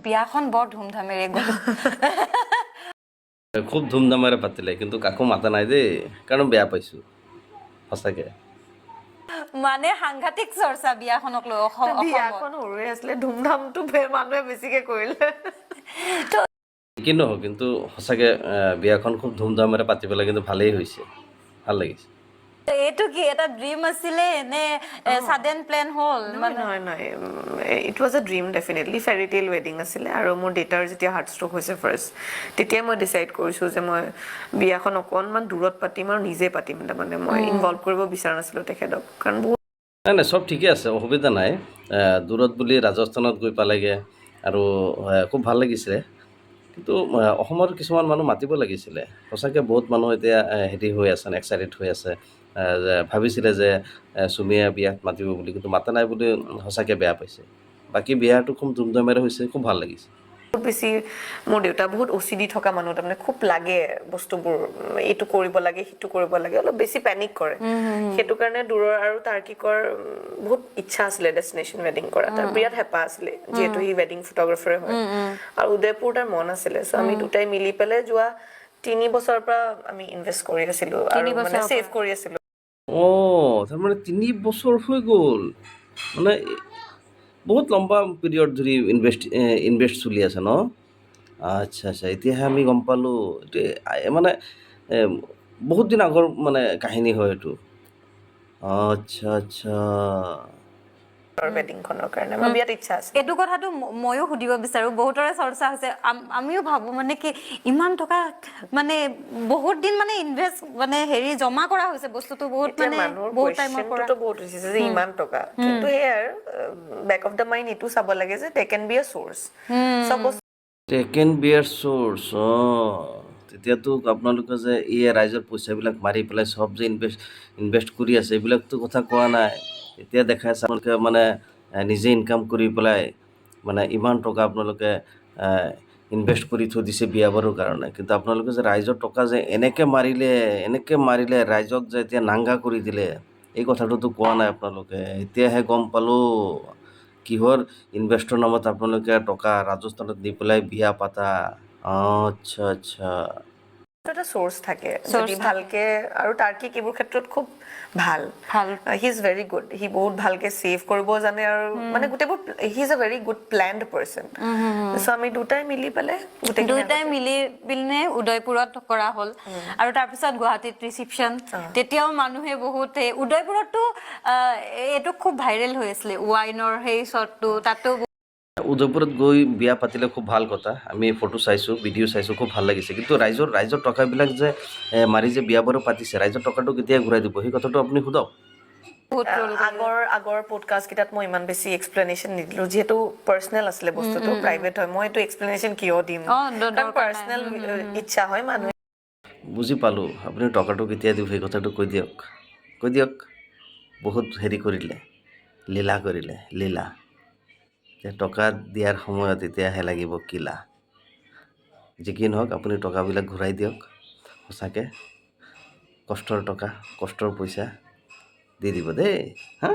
বিয়াখন বৰ ধুমধামেৰে গ'ল খুব ধুমধামেৰে পাতিলে কিন্তু কাকো মাতা নাই দেই কাৰণ বেয়া পাইছোঁ সঁচাকৈ মানে সাংঘাতিক চৰ্চা বিয়াখনক লৈ বিয়াখন সৰুৱে আছিলে ধুমধামটো মানুহে বেছিকে কৰিলে কি নহওক কিন্তু সঁচাকৈ বিয়াখন খুব ধুমধামেৰে পাতি পেলাই কিন্তু ভালেই হৈছে ভাল লাগিছে এইটো কি এটা ড্ৰিম আছিলে নে সাডেন প্লেন হ'ল মানে নহয় it was a dream definitely ferry tail ৱেডিং আছিলে আৰু মোৰ দেউতাৰ যেতিয়া হাৰ্ট ষ্ট্ৰক হৈছে ফাৰ্ষ্ট তেতিয়াই মই ডিচাইড কৰিছোঁ যে মই বিয়াখন অকণমান দূৰত পাতিম আৰু নিজে পাতিম তাৰমানে মই ইনভলভ কৰিব বিচৰা নাছিলোঁ তেখেতক কাৰণ বহুত নাই চব ঠিকে আছে অসুবিধা নাই দূৰত বুলি ৰাজস্থানত গৈ পালেগৈ আৰু খুব ভাল লাগিছিলে কিন্তু অসমৰ কিছুমান মানুহ মাতিব লাগিছিলে সঁচাকৈ বহুত মানুহ এতিয়া হেৰি হৈ আছে এক্সাইটেড হৈ আছে ভাবিছিলে যে চুমিয়ে বিয়াত মাতিব বুলি কিন্তু মাতা নাই বুলি সঁচাকৈ বেয়া পাইছে বাকী বিয়াটো খুব ধুমধামেৰে হৈছে খুব ভাল লাগিছে বহুত বেছি মোৰ দেউতা বহুত OCD থকা মানুহ তাৰমানে খুব লাগে বস্তুবোৰ এইটো কৰিব লাগে সিটো কৰিব লাগে অলপ বেছি পেনিক কৰে সেইটো কাৰণে দূৰৰ আৰু তাৰ্কিকৰ বহুত ইচ্ছা আছিলে ডেষ্টিনেশ্যন ৱেডিং কৰা তাৰ বিৰাট হেঁপাহ আছিলে যিহেতু সি ৱেডিং ফটোগ্ৰাফাৰে হয় আৰু উদয়পুৰ তাৰ মন আছিলে চ' আমি দুটাই মিলি পেলাই যোৱা 3 বছৰৰ পৰা আমি ইনভেষ্ট কৰি আছিলোঁ আৰু মানে ছেভ কৰি আছিলোঁ তাৰমানে 3 বছৰ হৈ গ'ল মানে বহুত লম্বা পিৰিয়ড ধৰি ইনভেষ্ট চলি আছে ন আচ্ছা এতিয়াহে আমি গম পালোঁ এইটো মানে বহুত দিন আগৰ মানে কাহিনী হয় এইটো আচ্ছা ৱেডিংখনৰ কাৰণে মোৰ বিৰাট ইচ্ছা আছে এইটো কথাটো ময়ো সুধিব বিচাৰোঁ বহুতৰে চৰ্চা হৈছে আমিও ভাবোঁ মানে কি ইমান টকা মানে বহুত দিন মানে ইনভেষ্ট মানে হেৰি জমা কৰা হৈছে বস্তুটো বহুত মানে বহুত টাইমৰ পৰা বহুত হৈছে যে ইমান টকা কিন্তু সেয়াৰ বেক অফ দ্য মাইণ্ড এইটো চাব লাগে যে দে কেন বি এ চ'ৰ্চ চব দে কেন বি এ চ'ৰ্চ তেতিয়াতো আপোনালোকে যে এই ৰাইজৰ পইচাবিলাক মাৰি পেলাই চব যে ইনভেষ্ট কৰি আছে এইবিলাকতো কথা কোৱা নাই এতিয়া দেখাইছে আপোনালোকে মানে নিজে ইনকাম কৰি পেলাই মানে ইমান টকা আপোনালোকে ইনভেষ্ট কৰি থৈ দিছে বিয়া বাৰুৰ কাৰণে কিন্তু আপোনালোকে যে ৰাইজৰ টকা যে এনেকৈ মাৰিলে ৰাইজক যে এতিয়া নাংগা কৰি দিলে এই কথাটোতো কোৱা নাই আপোনালোকে এতিয়াহে গম পালোঁ কিহৰ ইনভেষ্টৰ নামত আপোনালোকে টকা ৰাজস্থানত নি পেলাই বিয়া পাতা আচ্ছা এটা চ'ৰ্চ থাকে যদি ভালকে আৰু তাৰ্কিক এইবোৰ ক্ষেত্ৰত খুব ভাল he is very good he বহুত ভালকে ছেভ কৰিব জানে আৰু মানে গোটেইবোৰ he is a very good planned person চ' আমি দুটাই মিলি পিনে উদয়পুৰত কৰা হ'ল আৰু তাৰপিছত গুৱাহাটীত ৰিচিপশ্যন তেতিয়াও মানুহে বহুত উদয়পুৰততো এইটো খুব ভাইৰেল হৈ আছিলে ৱাইনৰ সেই শ্বটটো তাতো উদয়পুৰত গৈ বিয়া পাতিলে খুব ভাল কথা আমি ফটো চাইছোঁ ভিডিঅ' চাইছোঁ খুব ভাল লাগিছে কিন্তু ৰাইজৰ টকাবিলাক যে মাৰি যে বিয়া বাৰু পাতিছে ৰাইজৰ টকাটো কেতিয়া ঘূৰাই দিব সেই কথাটো আপুনি সোধক আগৰ পডকাষ্ট কেইটাত মই ইমান বেছি এক্সপ্লেনেশ্যন নিদিলোঁ যিহেতু পাৰ্চনেল আছিলে বস্তুটো প্ৰাইভেট হয় মই এইটো এক্সপ্লেনেশ্যন কিয় দিম পাৰ্চনেল ইচ্ছা হয় মানুহে বুজি পালোঁ আপুনি টকাটো কেতিয়া দিব সেই কথাটো কৈ দিয়ক বহুত হেৰি কৰিলে লীলা টকা দিয়াৰ সময়ত এতিয়াহে লাগিব কিলা যি কি নহওক আপুনি টকাবিলাক ঘূৰাই দিয়ক সঁচাকৈ কষ্টৰ টকা কষ্টৰ পইচা দি দিব দেই হা